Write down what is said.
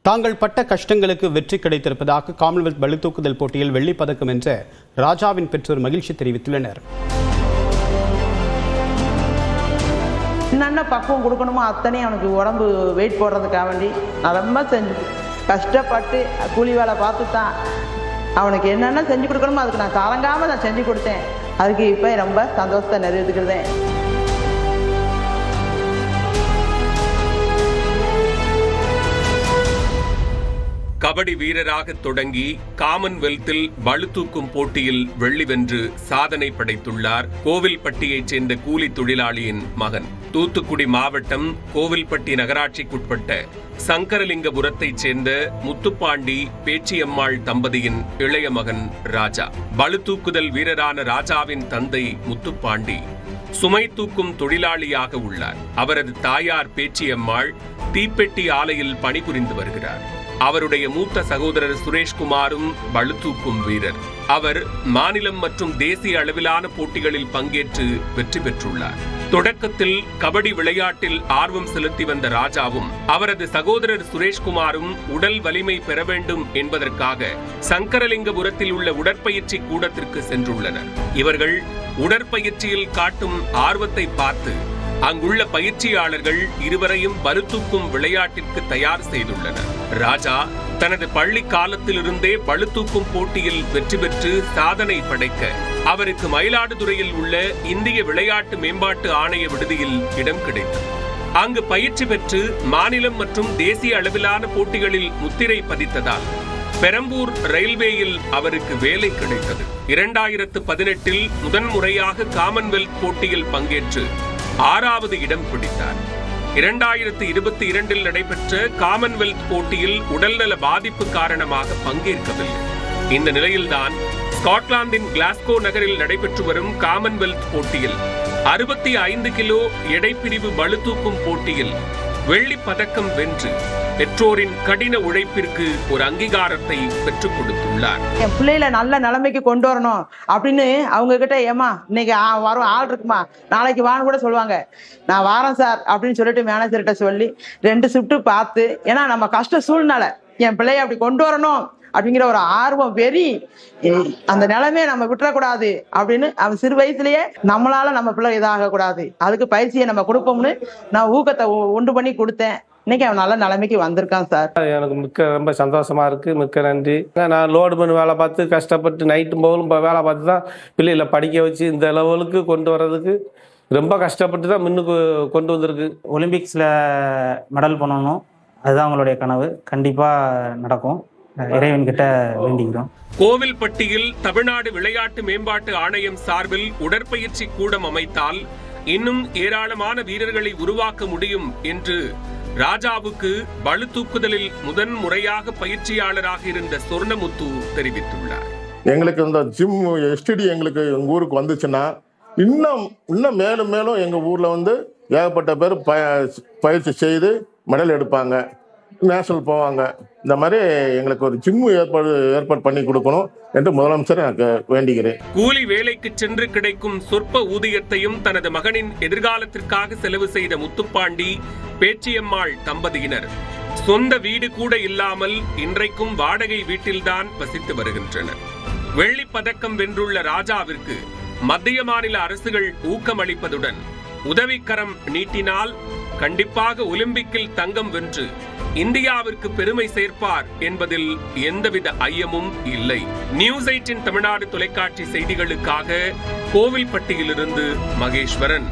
தாங்கள் பட்ட கஷ்டங்களுக்கு வெற்றி கிடைத்திருப்பதாக காமன்வெல்த் பளுதூக்குதல் போட்டியில் வெள்ளிப் பதக்கம் வென்ற ராஜாவின் பெற்றோர் மகிழ்ச்சி தெரிவித்துள்ளனர். என்னென்ன பக்குவம் கொடுக்கணுமோ அத்தனையும் அவனுக்கு உடம்பு வெயிட் போடுறதுக்காக வேண்டி நான் ரொம்ப கஷ்டப்பட்டு கூலி வேலை பார்த்து தான் அவனுக்கு என்னென்ன செஞ்சு கொடுக்கணுமோ அதுக்கு நான் கலங்காமல் நான் செஞ்சு கொடுத்தேன். அதுக்கு இப்போ ரொம்ப சந்தோஷத்தை நிறைவேற்றிக்கிறேன். கபடி வீரராக தொடங்கி காமன்வெல்த்தில் பளுதூக்கும் போட்டியில் வெள்ளி வென்று சாதனை படைத்துள்ளார் கோவில்பட்டியைச் சேர்ந்த கூலி தொழிலாளியின் மகன். தூத்துக்குடி மாவட்டம் கோவில்பட்டி நகராட்சிக்குட்பட்ட சங்கரலிங்கபுரத்தைச் சேர்ந்த முத்துப்பாண்டி பேச்சியம்மாள் தம்பதியின் இளைய மகன் ராஜா. பளுதூக்குதல் வீரரான ராஜாவின் தந்தை முத்துப்பாண்டி சுமை தூக்கும் தொழிலாளியாக உள்ளார். அவரது தாயார் பேச்சியம்மாள் தீப்பெட்டி ஆலையில் பணிபுரிந்து வருகிறார். அவருடைய மூத்த சகோதரர் சுரேஷ்குமாரும் பளுதூக்கும் வீரர். அவர் மாநிலம் மற்றும் தேசிய அளவிலான போட்டிகளில் பங்கேற்று வெற்றி பெற்றுள்ளார். தொடக்கத்தில் கபடி விளையாட்டில் ஆர்வம் செலுத்தி வந்த ராஜாவும் அவரது சகோதரர் சுரேஷ்குமாரும் உடல் வலிமை பெற வேண்டும் என்பதற்காக சங்கரலிங்கபுரத்தில் உள்ள உடற்பயிற்சி கூடத்திற்கு சென்றுள்ளனர். இவர்கள் உடற்பயிற்சியில் காட்டும் ஆர்வத்தை பார்த்து அங்குள்ள பயிற்சியாளர்கள் இருவரையும் பளுதூக்கும் விளையாட்டிற்கு தயார் செய்துள்ளனர். ராஜா தனது பள்ளி காலத்திலிருந்தே பளுதூக்கும் போட்டியில் வெற்றி பெற்று சாதனை படைக்க அவருக்கு மயிலாடுதுறையில் உள்ள இந்திய விளையாட்டு மேம்பாட்டு ஆணைய விடுதியில் இடம் கிடைத்தது. அங்கு பயிற்சி பெற்று மாநிலம் மற்றும் தேசிய அளவிலான போட்டிகளில் முத்திரை பதித்ததால் பெரம்பூர் ரயில்வேயில் அவருக்கு வேலை கிடைத்தது. 2018 முதன்முறையாக காமன்வெல்த் போட்டியில் பங்கேற்று 6வது இடம் பிடித்தார். 2022 நடைபெற்ற காமன்வெல்த் போட்டியில் உடல்நல பாதிப்பு காரணமாக பங்கேற்கவில்லை. இந்த நிலையில்தான் ஸ்காட்லாந்தின் கிளாஸ்கோ நகரில் நடைபெற்று வரும் காமன்வெல்த் போட்டியில் 65 கிலோ எடைப்பிரிவு பளுதூக்கும் போட்டியில் வெள்ளி பதக்கம் வென்று பெற்றோரின் கடின உழைப்பிற்கு ஒரு அங்கீகாரத்தை பெற்றுக் கொடுத்துள்ளார். என் பிள்ளைகளை நல்ல நிலைமைக்கு கொண்டு வரணும் அப்படின்னு அவங்க கிட்ட ஏமா இன்னைக்கு வரும் ஆள் இருக்குமா நாளைக்கு வான்னு கூட சொல்லுவாங்க. நான் வாரேன் சார் அப்படின்னு சொல்லிட்டு மேனேஜர்கிட்ட சொல்லி 2 ஷிஃப்ட் பார்த்து, ஏன்னா நம்ம கஷ்ட சூழ்நிலை என் பிள்ளைய அப்படி கொண்டு வரணும் அப்படிங்கிற ஒரு ஆர்வம் வெறி, அந்த நிலைமையை நம்ம விட்டுறக்கூடாது அப்படின்னு அவன் சிறு வயசுலயே நம்மளால நம்ம பிள்ளை இதாக கூடாது, அதுக்கு பயிற்சியை நம்ம கொடுப்போம்னு நான் ஊக்கத்தை உண்டு பண்ணி கொடுத்தேன். இன்னைக்கு அவன் நல்ல நிலைமைக்கு வந்திருக்கான் சார். எனக்கு ரொம்ப சந்தோஷமா இருக்கு. மிக்க நன்றி. நான் லோடு பண்ணி வேலை பார்த்து கஷ்டப்பட்டு நைட்டு போகலும் வேலை பார்த்து தான் பிள்ளைகளை படிக்க வச்சு இந்த லெவலுக்கு கொண்டு வர்றதுக்கு ரொம்ப கஷ்டப்பட்டு தான் முன்னுக்கு கொண்டு வந்திருக்கு. ஒலிம்பிக்ஸில் மெடல் பண்ணணும், அதுதான் அவங்களுடைய கனவு. கண்டிப்பாக நடக்கும், இறைவன் கிட்ட வேண்டிக்கிறோம். கோவில்பட்டியில் தமிழ்நாடு விளையாட்டு மேம்பாட்டு ஆணையம் சார்பில் உடற்பயிற்சி கூடம் அமைத்தால் இன்னும் ஏராளமான வீரர்களை உருவாக்க முடியும் என்று ராஜாவுக்கு பளுதூக்குதலில் முதன் முறையாக பயிற்சியாளராக இருந்த சொர்ணமுத்து தெரிவித்துள்ளார். எங்களுக்கு இந்த ஜிம் எஸ்டிடி எங்களுக்கு எங்க ஊருக்கு வந்துச்சுன்னா இன்னும் மேலும் மேலும் எங்க ஊர்ல ஏகப்பட்ட பேர் பயிற்சி செய்து மெடல் எடுப்பாங்க, நேஷனல் போவாங்க. இந்த மாதிரி எங்களுக்கு ஒரு ஜிம் ஏற்பாடு பண்ணி கொடுக்கணும் என்று முதலமைச்சர் எனக்கு வேண்டுகிறேன். கூலி வேலைக்கு சென்று கிடைக்கும் சொற்ப ஊதியத்தையும் தனது மகனின் எதிர்காலத்திற்காக செலவு செய்த முத்துப்பாண்டி பேச்சியம்மாள் தம்பதியினர் சொந்த வீடு கூட இல்லாமல் இன்றைக்கும் வாடகை வீட்டில்தான் வசித்து வருகின்றனர். வெள்ளி பதக்கம் வென்றுள்ள ராஜாவிற்கு மத்திய மாநில அரசுகள் ஊக்கமளிப்பதுடன் உதவிக்கரம் நீட்டினால் கண்டிப்பாக ஒலிம்பிக்கில் தங்கம் வென்று இந்தியாவிற்கு பெருமை சேர்ப்பார் என்பதில் எந்தவித ஐயமும் இல்லை. நியூஸ் 8 தமிழ்நாடு தொலைக்காட்சி செய்திகளுக்காக கோவில்பட்டியிலிருந்து மகேஸ்வரன்.